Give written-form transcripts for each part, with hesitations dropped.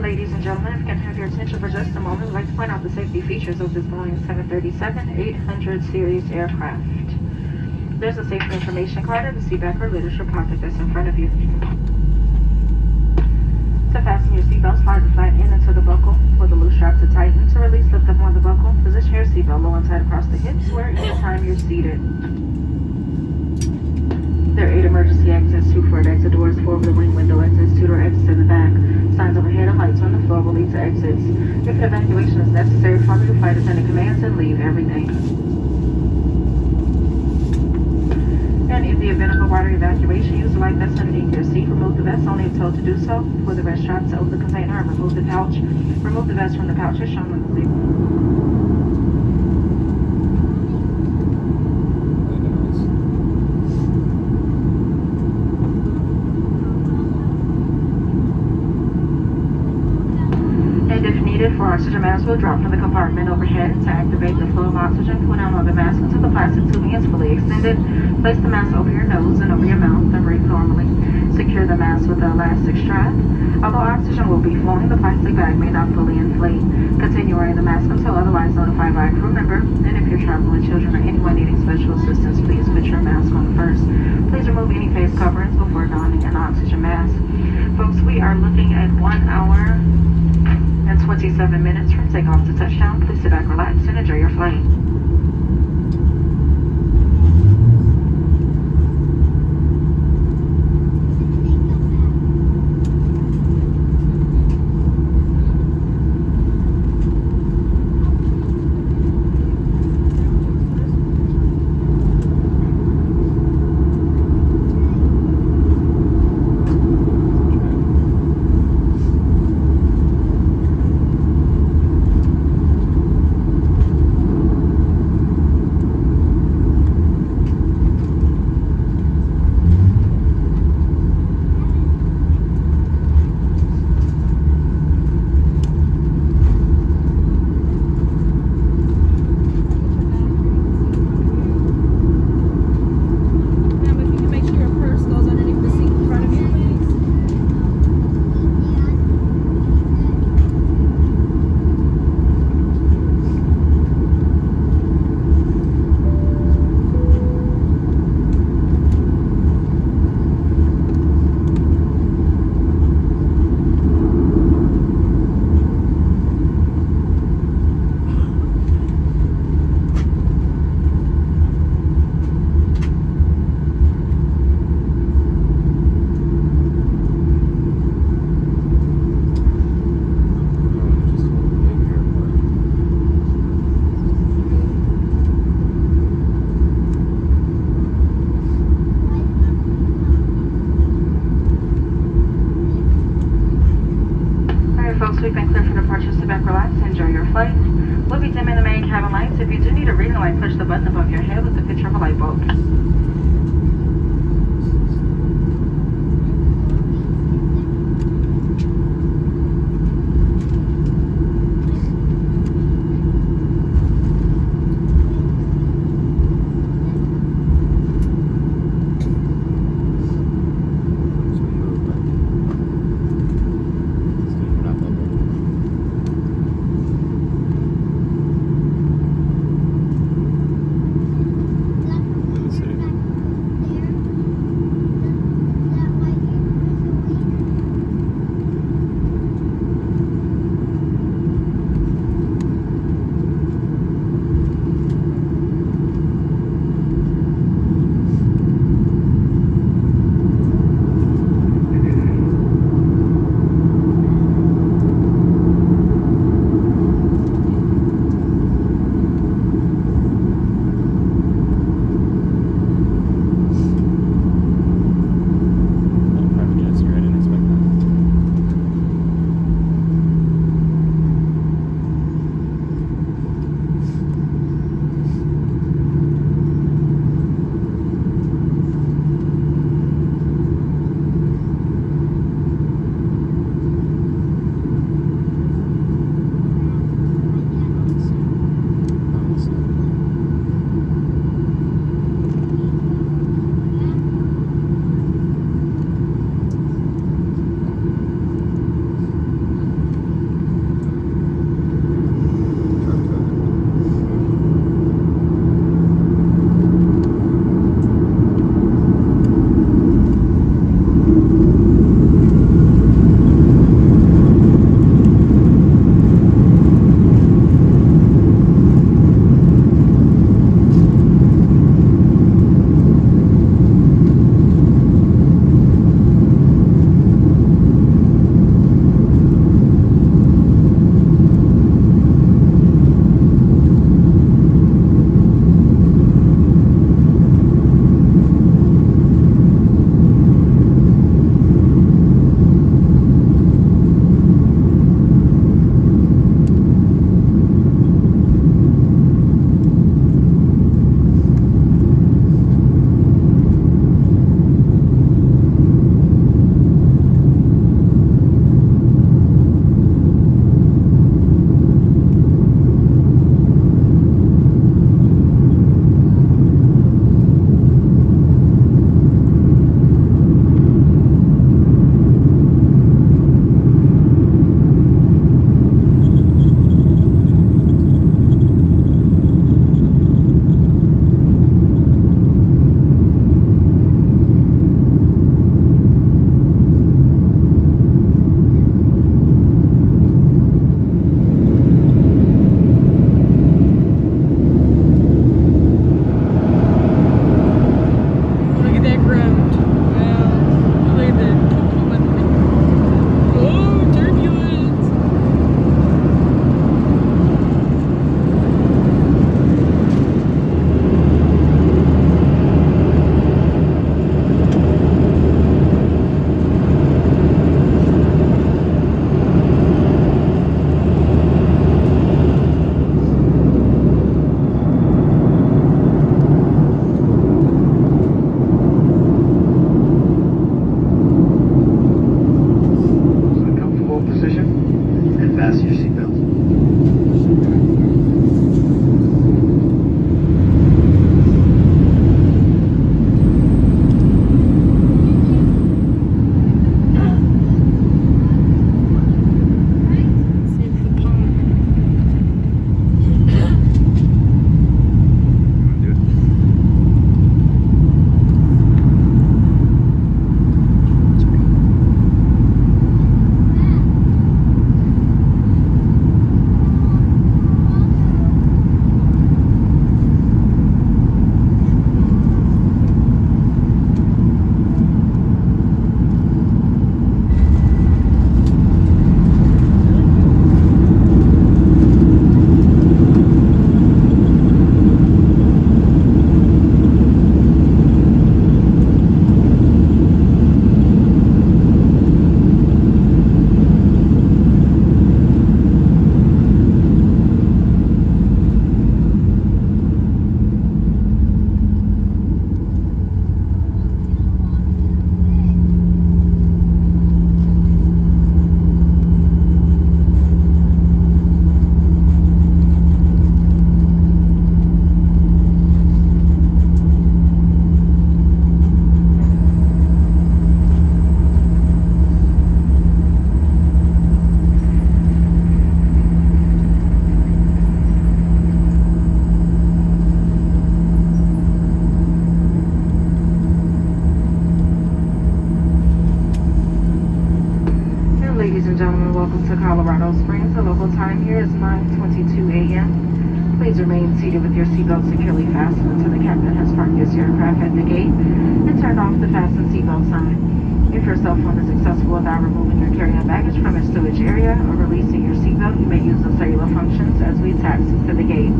Ladies and gentlemen, if you can have your attention for just a moment, I'd like to point out the safety features of this Boeing 737-800 series aircraft. There's a safety information card in the seat back or leadership pocket that's in front of you. To fasten your seatbelt, slide the flat end into the buckle with the loose strap to tighten. To release, lift up on the buckle. Position your seatbelt low and tight across the hips where each time you're seated. There are 8 emergency exits, 2 forward exit doors, 4 over the wing window exits, 2 door exits in the back. Signs overhead and lights on the floor will lead to exits. If an evacuation is necessary, follow your flight attendant commands and leave everything. And in the event of a water evacuation, use the light vest underneath your seat. Remove the vest only if told to do so. Pull the vest strap to open the container and remove the pouch. Remove the vest from the pouch as shown on the label. For oxygen mask will drop from the compartment overhead. To activate the flow of oxygen, pull down on the mask until the plastic tubing is fully extended. Place the mask over your nose and over your mouth and breathe normally. Secure the mask with an elastic strap. Although oxygen will be flowing, the plastic bag may not fully inflate. Continue wearing the mask until otherwise notified by a crew member. And if you're traveling with children or anyone needing special assistance, please put your mask on first. Please remove any face coverings before donning an oxygen mask. Folks, we are looking at 1 hour and 27 minutes from takeoff to touchdown. Please sit back, relax, and enjoy your flight. We've been clear for departure. Sit back, relax, enjoy your flight. We'll be dimming the main cabin lights. If you do need a reading light, push the button above your head with the picture of a light bulb. welcome to Colorado Springs. The local time here is 9:22 a.m. Please remain seated with your seatbelt securely fastened until the captain has parked this aircraft at the gate and turned off the fasten seatbelt sign. If your cell phone is accessible without removing your carry-on baggage from its storage area or releasing your seatbelt, you may use the cellular functions as we taxi to the gate.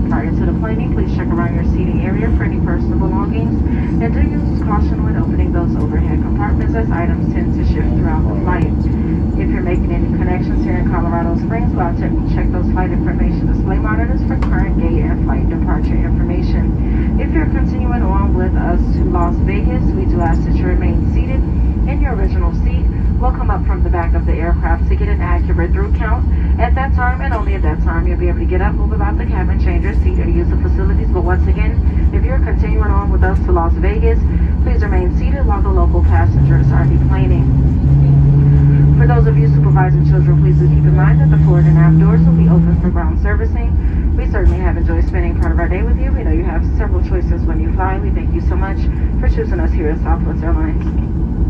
Prior to the planing, please check around your seating area for any personal belongings and do use caution when opening those overhead compartments as items tend to shift throughout the flight. If you're making any connections here in Colorado Springs, go out to check those flight information display monitors for current gate and flight departure information. If you're continuing on with us to Las Vegas, we do ask that you remain seated in your original seat. We'll come up from the back of the aircraft to get an accurate through count. At that time, and only at that time, you'll be able to get up, move about the cabin, change your seat, or use the facilities. But once again, if you're continuing on with us to Las Vegas, please remain seated while the local passengers are deplaning. For those of you supervising children, please do keep in mind that the forward and aft doors will be open for ground servicing. We certainly have enjoyed spending part of our day with you. We know you have several choices when you fly. We thank you so much for choosing us here at Southwest Airlines.